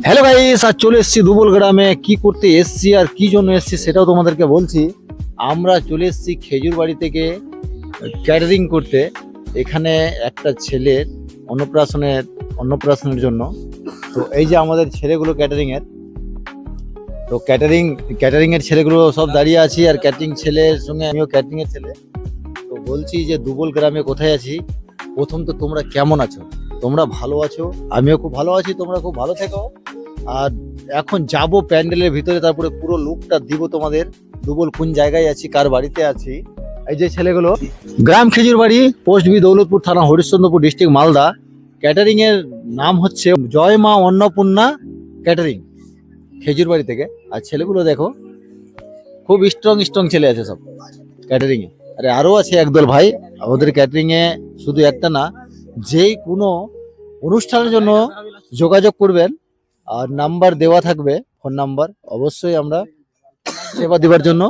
Hello guys, আজ চলে এসেছি দুবল গ্রামে। কি করতে এসেছি আর কি জন্য এসেছি সেটাও তোমাদেরকে বলছি। আমরা চলে এসেছি খেজুর বাড়ি থেকে ক্যাটারিং করতে। এখানে একটা ছেলের অন্নপ্রাশনের জন্য। তো এই যে আমাদের ছেলেগুলো ক্যাটারিং এর ছেলেগুলো সব দাঁড়িয়ে আছি, আর ক্যাটারিং ছেলের সঙ্গে আমিও ক্যাটারিং এর ছেলে। তো বলছি যে দুবল গ্রামে কোথায় আছি। প্রথম তো তোমরা কেমন আছো? তোমরা ভালো আছো, আমিও খুব ভালো আছি, তোমরা খুব ভালো থেকো। আর এখন যাব প্যান্ডেলের ভিতরে, তারপরে পুরো লুকটা দিব তোমাদের। দুবল কোন জায়গায় আছি, কার বাড়িতে আছি। এই যে ছেলেগুলো, গ্রাম খেজুর বাড়ি, পোস্ট বি দৌলতপুর, থানা হরিশ্চন্দ্রপুর, ডিস্ট্রিক্ট মালদা। ক্যাটারিং এর নাম হচ্ছে জয় মা অন্নপূর্ণা ক্যাটারিং, খেজুর বাড়ি থেকে। আর ছেলেগুলো দেখো, খুব স্ট্রং ছেলে আছে সব ক্যাটারিং এ। আরে আরো আছে একদল ভাই আমাদের ক্যাটারিং এ। শুধু একটা না, যে কোনো অনুষ্ঠানের জন্য যোগাযোগ করবেন, আর নাম্বার দেওয়া থাকবে, ফোন নাম্বার। অবশ্যই আমরা সেবা দেওয়ার জন্য